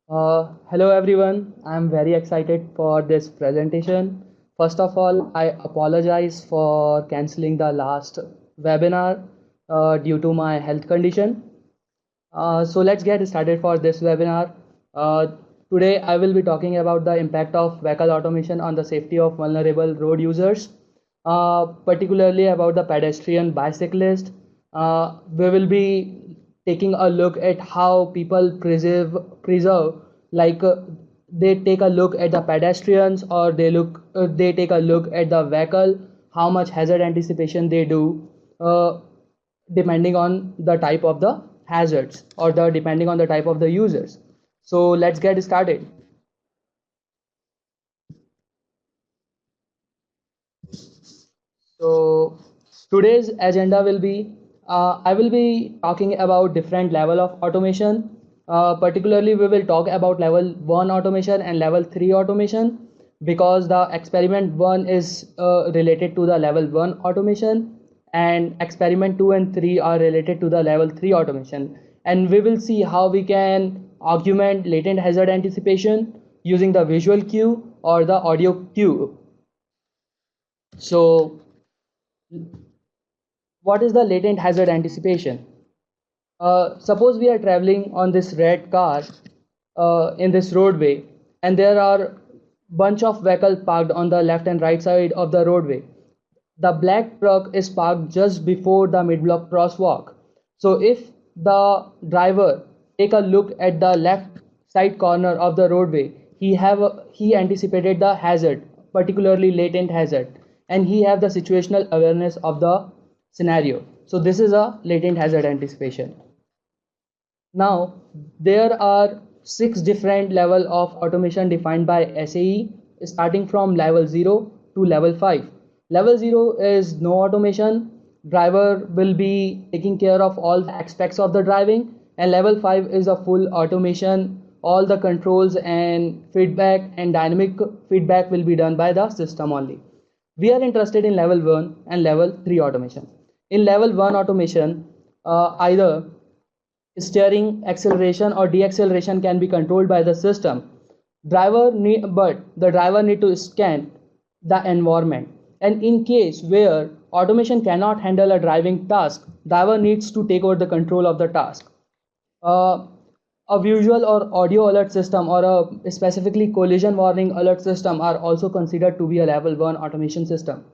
Hello everyone, I'm very excited for this presentation. First of all, I apologize for canceling the last webinar due to my health condition. So let's get started for this webinar. Uh, Today I will be talking about the impact of vehicle automation on the safety of vulnerable road users, particularly about the pedestrian bicyclist. We will be taking a look at how people preserve like they take a look at the pedestrians, or they take a look at the vehicle, how much hazard anticipation they do, depending on the type of the hazards, or the depending on the type of the users. So let's get started. So today's agenda will be, I will be talking about different level of automation. Particularly, we will talk about level 1 automation and level 3 automation, because the experiment 1 is related to the level 1 automation, and experiment 2 and 3 are related to the level 3 automation. And we will see how we can augment latent hazard anticipation using the visual cue or the audio cue. So what is the latent hazard anticipation? Suppose we are traveling on this red car in this roadway, and there are bunch of vehicles parked on the left and right side of the roadway. The black truck is parked just before the mid-block crosswalk. So if the driver take a look at the left side corner of the roadway, he anticipated the hazard, particularly latent hazard, and he have the situational awareness of the scenario. So this is a latent hazard anticipation. Now, there are 6 different levels of automation defined by SAE, starting from level 0 to level 5. Level 0 is no automation. Driver will be taking care of all the aspects of the driving, and level 5 is a full automation. All the controls and feedback and dynamic feedback will be done by the system only. We are interested in level 1 and level 3 automation. In level 1 automation, either steering, acceleration or deacceleration can be controlled by the system. But the driver need to scan the environment, and in case where automation cannot handle a driving task, driver needs to take over the control of the task. uh, a visual or audio alert system, or a specifically collision warning alert system, are also considered to be a level 1 automation system.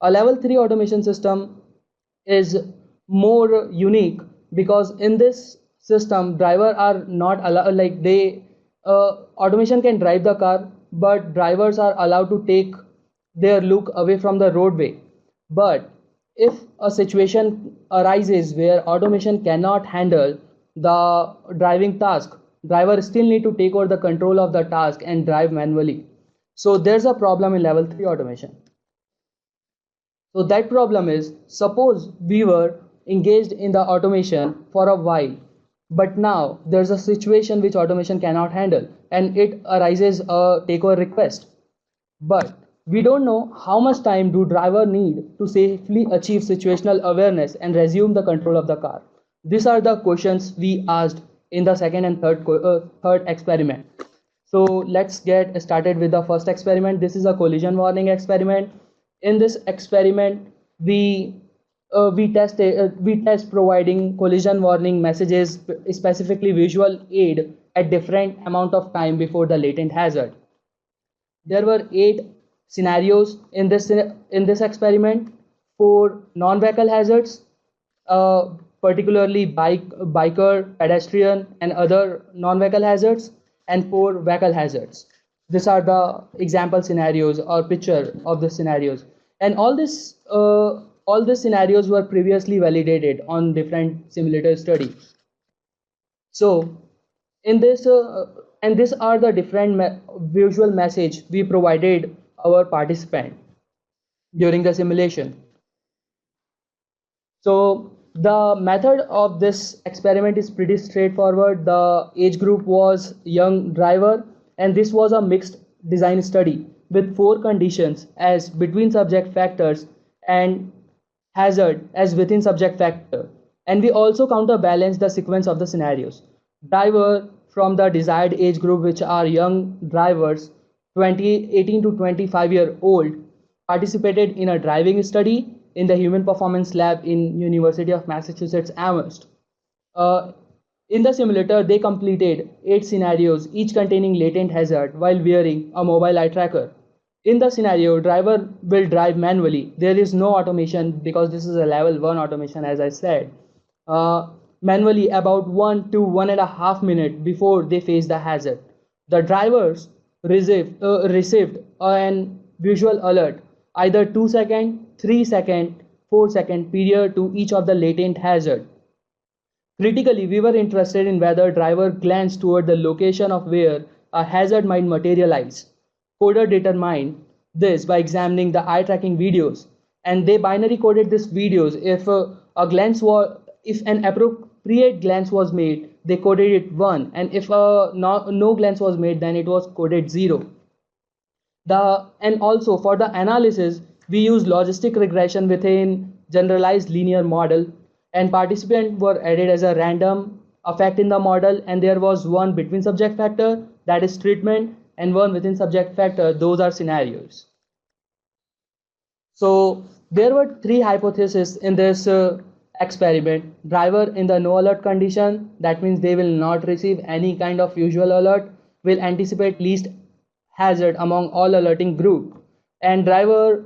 A level 3 automation system is more unique, because in this system driver are not allowed, like they automation can drive the car, but drivers are allowed to take their look away from the roadway. But if a situation arises where automation cannot handle the driving task, driver still need to take over the control of the task and drive manually. So there's a problem in level 3 automation. So that problem is, suppose we were engaged in the automation for a while, but now there's a situation which automation cannot handle, and it arises a takeover request. But we don't know how much time do driver need to safely achieve situational awareness and resume the control of the car. These are the questions we asked in the second and third experiment. So let's get started with the first experiment. This is a collision warning experiment. In this experiment, we test providing collision warning messages, specifically visual aid, at different amount of time before the latent hazard. There were 8 scenarios in this experiment: 4 non-vehicle hazards, particularly biker, pedestrian, and other non-vehicle hazards, and 4 vehicle hazards. These are the example scenarios or picture of the scenarios, and all these scenarios were previously validated on different simulator studies. So in this and these are the different visual message we provided our participant during the simulation. So the method of this experiment is pretty straightforward. The age group was young driver, and this was a mixed design study with 4 conditions as between subject factors and hazard as within subject factor. And we also counterbalance the sequence of the scenarios. Driver from the desired age group, which are young drivers 18 to 25-year-old, participated in a driving study in the Human Performance Lab in University of Massachusetts-Amherst. In the simulator, they completed 8 scenarios, each containing latent hazard, while wearing a mobile eye tracker. In the scenario, driver will drive manually. There is no automation because this is a level 1 automation, as I said. Manually about 1 to 1.5 minutes before they face the hazard. The drivers received an visual alert, either 2 second, 3 second, 4 second period to each of the latent hazard. Critically, we were interested in whether driver glanced toward the location of where a hazard might materialize. Coder determined this by examining the eye tracking videos, and they binary coded these videos. If an appropriate glance was made, they coded it 1, and if no glance was made, then it was coded 0. And also for the analysis, we used logistic regression within generalized linear model, and participants were added as a random effect in the model, and there was one between subject factor, that is treatment, and one within subject factor, those are scenarios. So there were 3 hypotheses in this experiment. Driver in the no alert condition, that means they will not receive any kind of visual alert, will anticipate least hazard among all alerting group, and driver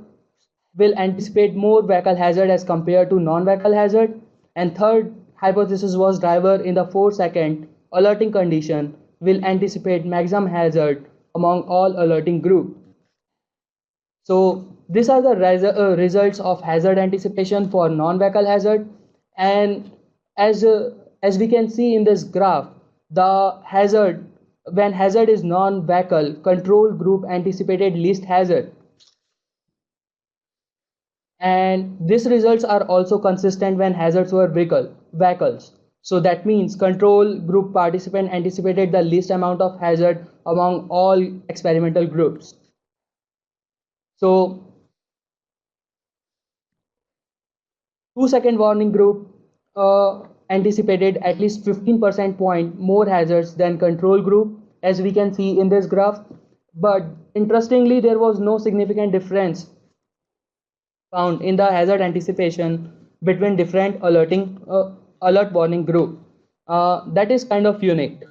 will anticipate more vehicle hazard as compared to non-vehicle hazard. And third hypothesis was driver in the 4-second alerting condition will anticipate maximum hazard among all alerting group. So these are the results of hazard anticipation for non-vehicle hazard. And as we can see in this graph, the hazard, when hazard is non-vehicle, control group anticipated least hazard. And these results are also consistent when hazards were vehicles. So that means control group participant anticipated the least amount of hazard among all experimental groups. So 2-second warning group anticipated at least 15% point more hazards than control group, as we can see in this graph. But interestingly, there was no significant difference found in the hazard anticipation between different alert warning group. That is kind of unique.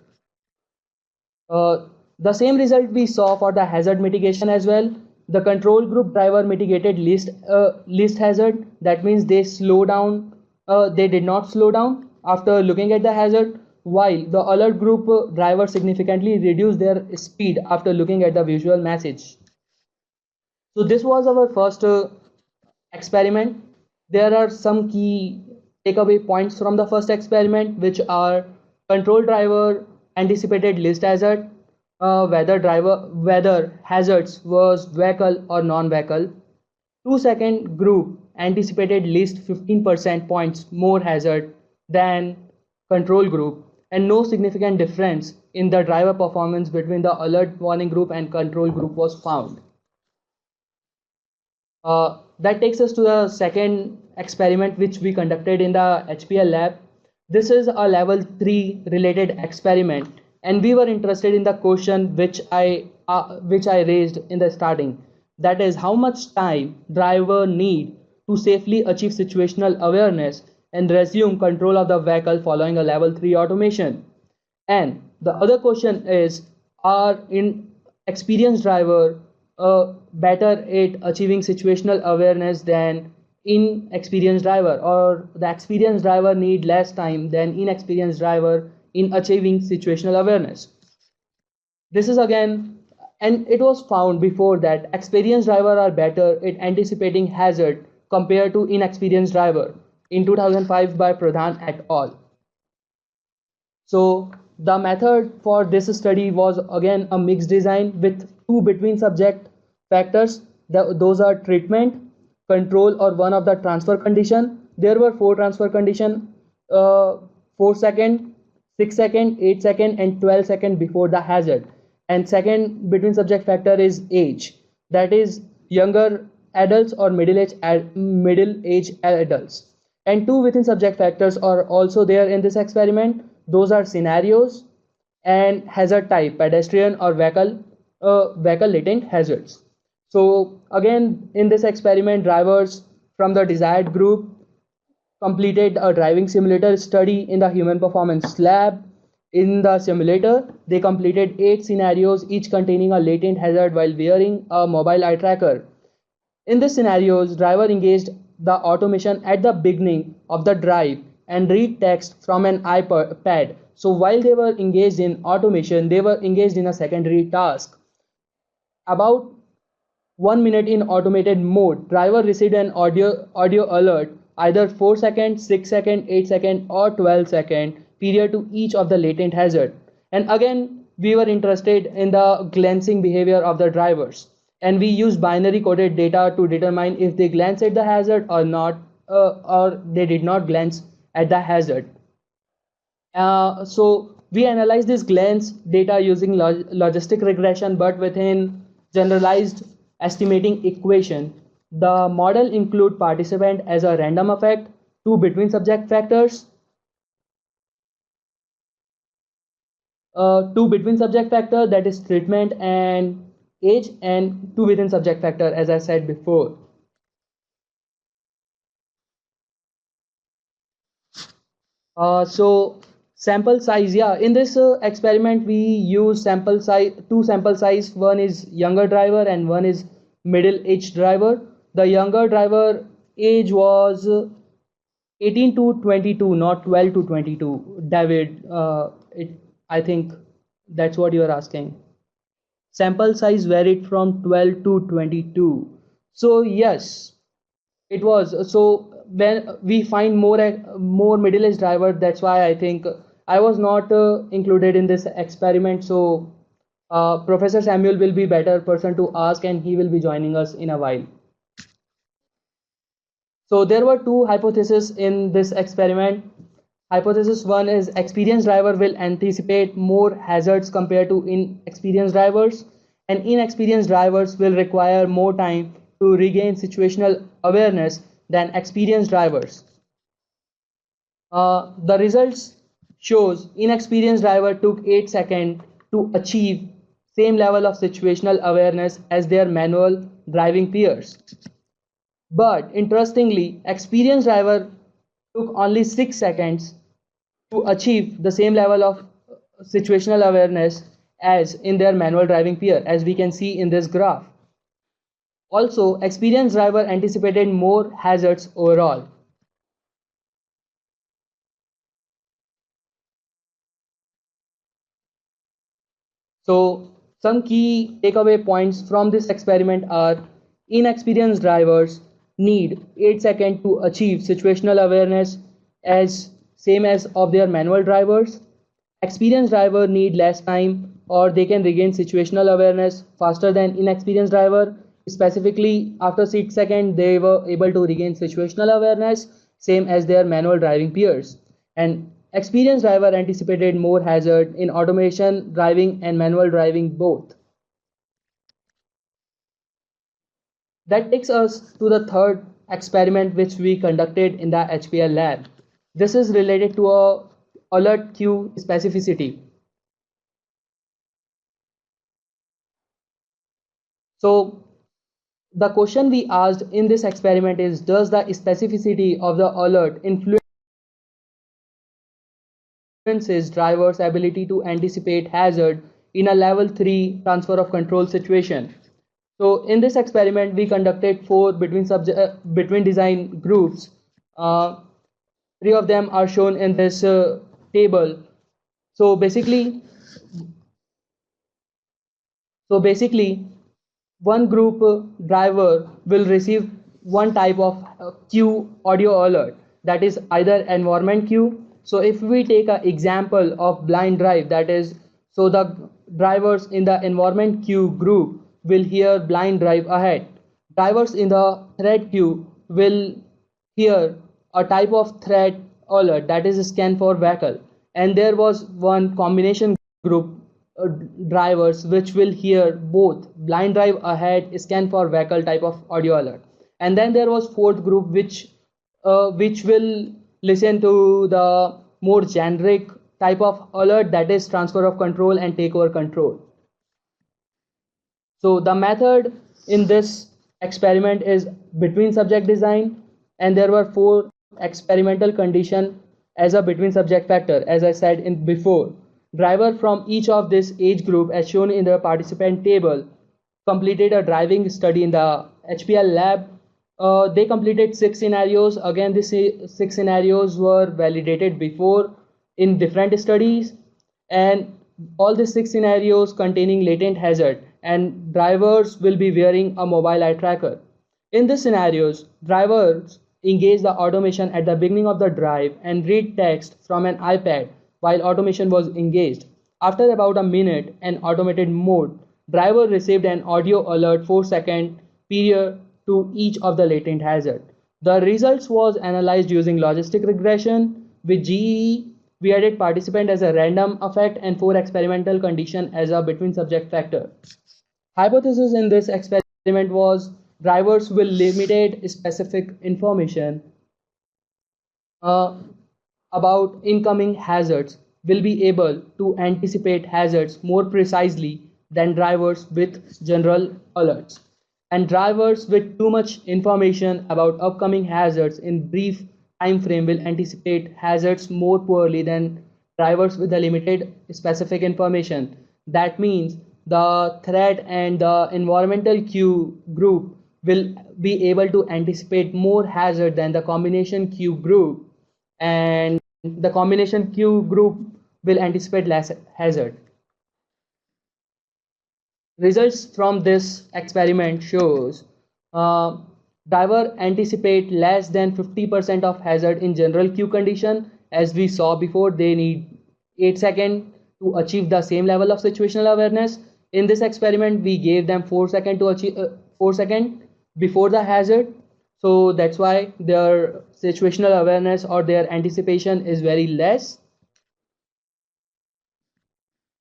The same result we saw for the hazard mitigation as well. The control group driver mitigated least hazard. That means they they did not slow down after looking at the hazard, while the alert group driver significantly reduced their speed after looking at the visual message. So this was our first experiment. There are some key takeaway points from the first experiment, which are control driver anticipated least hazard, whether hazards was vehicle or non-vehicle. 2-second group anticipated least 15% points more hazard than control group, and no significant difference in the driver performance between the alert warning group and control group was found. That takes us to the second experiment which we conducted in the HPL lab. This is a level 3 related experiment, and we were interested in the question which I raised in the starting, that is how much time driver need to safely achieve situational awareness and resume control of the vehicle following a level 3 automation. And the other question is, are experienced driver better at achieving situational awareness than inexperienced driver, or the experienced driver need less time than inexperienced driver in achieving situational awareness? This is again, and it was found before that experienced driver are better at anticipating hazard compared to inexperienced driver in 2005 by Pradhan et al. So the method for this study was again a mixed design with 2 between subject factors. Those are treatment, control, or one of the transfer condition. There were 4 transfer condition: 4 second, 6 second, 8 second, and 12 second before the hazard. And second between subject factor is age, that is younger adults or middle age adults. And 2 within subject factors are also there in this experiment. Those are scenarios and hazard type, pedestrian or vehicle latent hazards. So again, in this experiment, drivers from the desired group completed a driving simulator study in the human performance lab. In the simulator, they completed 8 scenarios, each containing a latent hazard while wearing a mobile eye tracker. In these scenarios, driver engaged the automation at the beginning of the drive and read text from an iPad. So while they were engaged in automation, they were engaged in a secondary task. About 1 minute in automated mode, driver received an audio alert, either 4 second, 6 second, 8 second, or 12 second period to each of the latent hazard. And again, we were interested in the glancing behavior of the drivers, and we used binary coded data to determine if they glanced at the hazard or not, or they did not glance at the hazard. So we analyze this glance data using logistic regression, but within generalized estimating equation. The model include participant as a random effect, two between subject factors, that is treatment and age, and two within subject factor, as I said before. So sample size, yeah, in this experiment we use two sample size. One is younger driver and one is middle aged driver. The younger driver age was 18 to 22, not 12 to 22. David, I think that's what you are asking. Sample size varied from 12 to 22. So yes, it was. So when we find more middle-aged driver, that's why I think I was not included in this experiment. So Professor Samuel will be better person to ask, and he will be joining us in a while. So there were two hypotheses in this experiment. Hypothesis one is experienced driver will anticipate more hazards compared to inexperienced drivers, and inexperienced drivers will require more time to regain situational awareness than experienced drivers. The results shows inexperienced driver took 8 seconds to achieve same level of situational awareness as their manual driving peers. But interestingly, experienced driver took only 6 seconds to achieve the same level of situational awareness as in their manual driving peer, as we can see in this graph. Also, experienced driver anticipated more hazards overall. So some key takeaway points from this experiment are: inexperienced drivers need 8 seconds to achieve situational awareness as same as of their manual drivers. Experienced driver need less time, or they can regain situational awareness faster than inexperienced driver. Specifically, after 6 seconds, they were able to regain situational awareness same as their manual driving peers. And experienced driver anticipated more hazard in automation driving and manual driving both. That takes us to the third experiment which we conducted in the HPL lab. This is related to a alert queue specificity. So the question we asked in this experiment is, does the specificity of the alert influences driver's ability to anticipate hazard in a level 3 transfer of control situation? So in this experiment, we conducted 4 between design groups. 3 of them are shown in this table. So basically, one group driver will receive one type of queue audio alert, that is either environment queue. So if we take an example of blind drive, that is, so the drivers in the environment queue group will hear blind drive ahead. Drivers in the threat queue will hear a type of threat alert, that is scan for vehicle. And there was one combination group drivers which will hear both blind drive ahead, scan for vehicle type of audio alert. And then there was fourth group which will listen to the more generic type of alert, that is transfer of control and takeover control. So the method in this experiment is between subject design, and there were four experimental conditions as a between subject factor. As I said in before, driver from each of this age group, as shown in the participant table, completed a driving study in the HPL lab. They completed 6 scenarios. Again, these 6 scenarios were validated before in different studies, and all the 6 scenarios containing latent hazard, and drivers will be wearing a mobile eye tracker. In these scenarios, drivers engage the automation at the beginning of the drive and read text from an iPad while automation was engaged. After about a minute in automated mode, driver received an audio alert 4 second period to each of the latent hazard. The results was analyzed using logistic regression with GEE. We added participant as a random effect and 4 experimental condition as a between subject factor. Hypothesis in this experiment was drivers will limited specific information uh, about incoming hazards will be able to anticipate hazards more precisely than drivers with general alerts. And drivers with too much information about upcoming hazards in brief time frame will anticipate hazards more poorly than drivers with the limited specific information. That means the threat and the environmental cue group will be able to anticipate more hazard than the combination cue group, and the combination Q group will anticipate less hazard. Results from this experiment shows uh, driver anticipate less than 50% of hazard in general Q condition. As we saw before, they need 8 seconds to achieve the same level of situational awareness. In this experiment, we gave them 4 seconds to achieve 4 seconds before the hazard. So that's why their situational awareness or their anticipation is very less.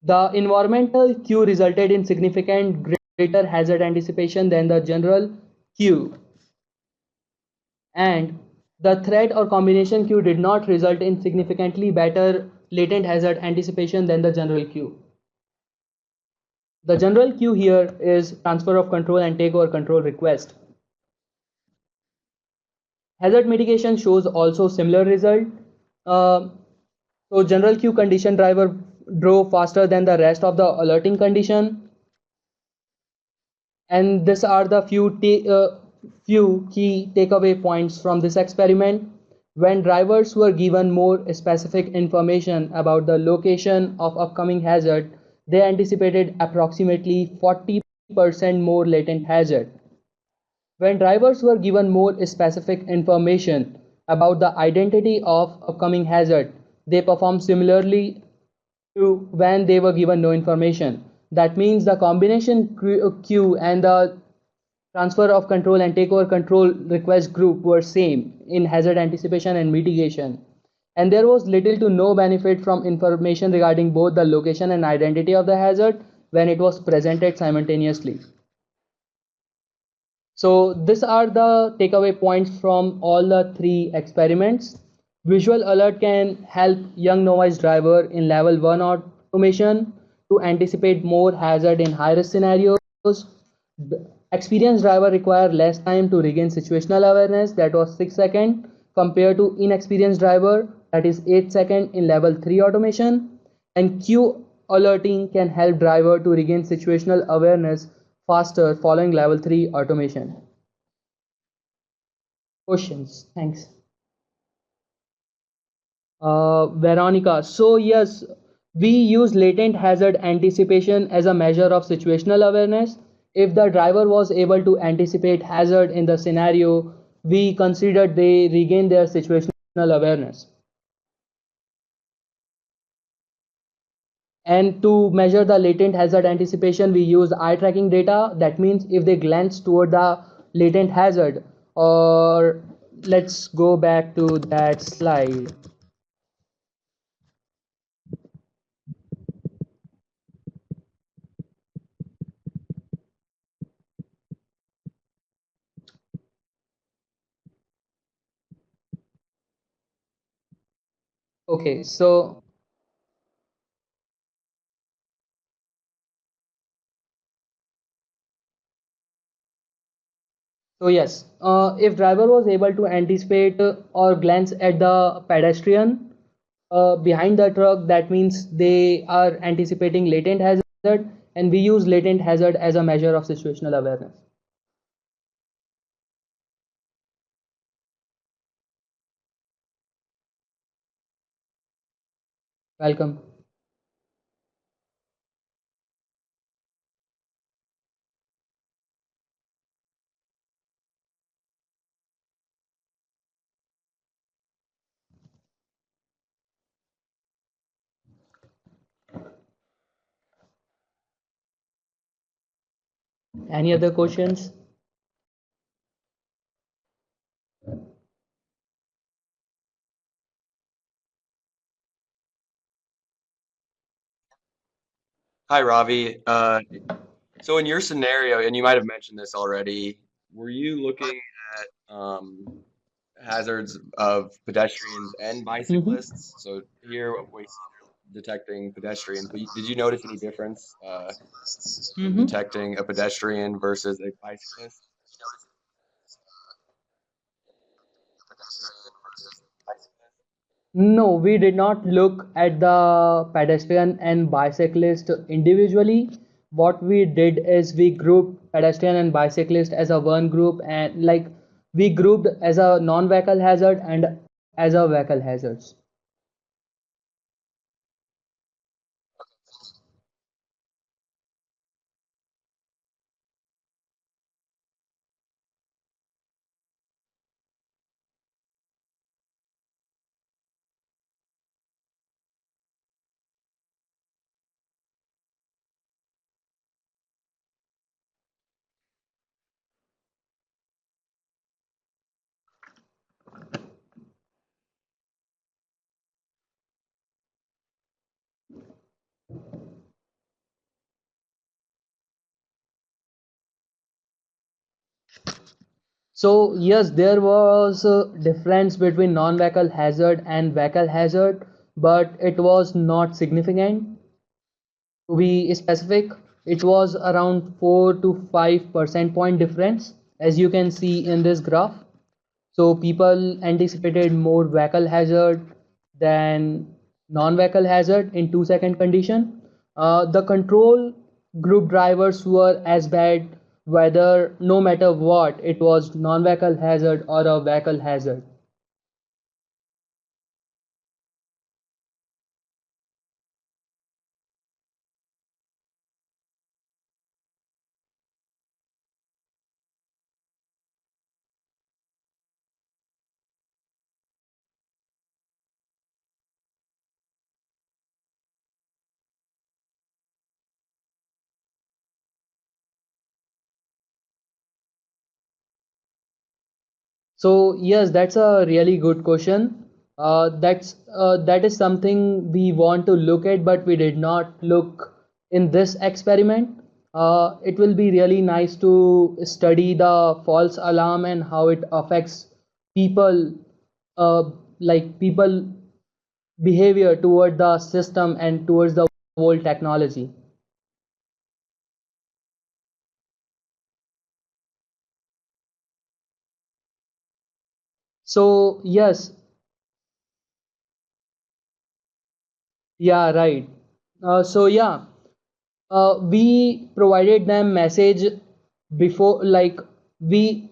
The environmental cue resulted in significant greater hazard anticipation than the general cue, and the threat or combination cue did not result in significantly better latent hazard anticipation than the general cue. The general cue here is transfer of control and takeover control request. Hazard mitigation shows also similar result. Uh, so general queue condition driver drove faster than the rest of the alerting condition, and these are the few key takeaway points from this experiment. When drivers were given more specific information about the location of upcoming hazard, they anticipated approximately 40% more latent hazard. When drivers were given more specific information about the identity of upcoming hazard, they performed similarly to when they were given no information. That means the combination queue and the transfer of control and takeover control request group were same in hazard anticipation and mitigation. And there was little to no benefit from information regarding both the location and identity of the hazard when it was presented simultaneously. So these are the takeaway points from all the three experiments. Visual alert can help young novice driver in level 1 automation to anticipate more hazard in high risk scenarios. Experienced driver require less time to regain situational awareness, that was 6 seconds, compared to inexperienced driver, that is 8 seconds in level 3 automation. And queue alerting can help driver to regain situational awareness faster following level 3 automation. Questions? Thanks. Veronica, so yes, we use latent hazard anticipation as a measure of situational awareness. If the driver was able to anticipate hazard in the scenario, we considered they regain their situational awareness. And to measure the latent hazard anticipation, we use eye tracking data. That means if they glance toward the latent hazard, or let's go back to that slide. Okay, so So yes, if driver was able to anticipate or glance at the pedestrian behind the truck, that means they are anticipating latent hazard, and we use latent hazard as a measure of situational awareness. Welcome. Any other questions? Hi, Ravi. So in your scenario, and you might have mentioned this already, were you looking at hazards of pedestrians and Mm-hmm. bicyclists? So here we detecting pedestrians, but did you notice any difference in Mm-hmm. detecting a pedestrian versus a bicyclist? No, we did not look at the pedestrian and bicyclist individually. What we did is we grouped pedestrian and bicyclist as a one group, and like we grouped as a non-vehicle hazard and as a vehicle hazards. So yes, there was a difference between non-vehicle hazard and vehicle hazard, but it was not significant. To be specific, it was around 4 to 5 percent point difference, as you can see in this graph. So people anticipated more vehicle hazard than non-vehicle hazard in 2 second condition. The control group drivers were as bad whether no matter what it was non-vehicle hazard or a vehicle hazard. So yes, that's a really good question. That is something we want to look at, but we did not look in this experiment. It will be really nice to study the false alarm and how it affects people, uh, like people behavior toward the system and towards the whole technology. So yes, yeah, right. So yeah, we provided them message before, like we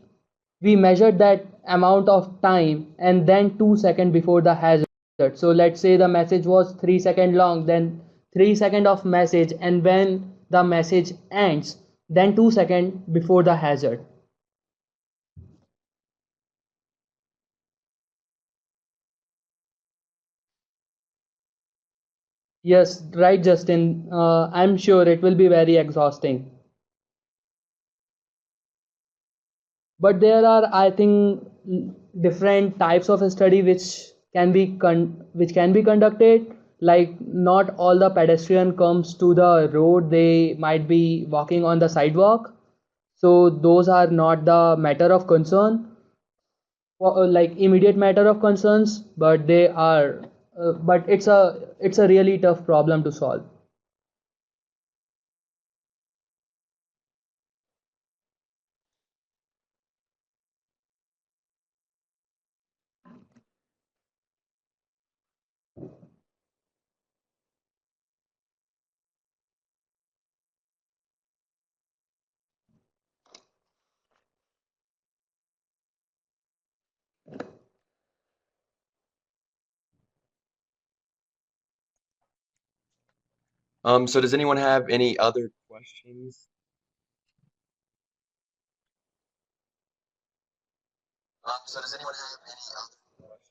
we measured that amount of time and then 2 second before the hazard. So let's say the message was 3 second long, then 3 second of message, and when the message ends, then 2 second before the hazard. Yes, right, Justin. I'm sure it will be very exhausting. But there are, I think, different types of study which can be which can be conducted. Like not all the pedestrian comes to the road, they might be walking on the sidewalk, so those are not the matter of concern, like immediate matter of concerns, but they are but it's a really tough problem to solve. So does anyone have any other questions? So does anyone have any other questions?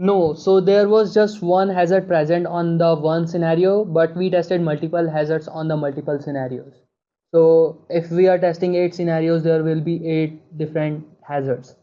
No, so there was just one hazard present on the one scenario, but we tested multiple hazards on the multiple scenarios. So if we are testing 8 scenarios, there will be 8 different hazards.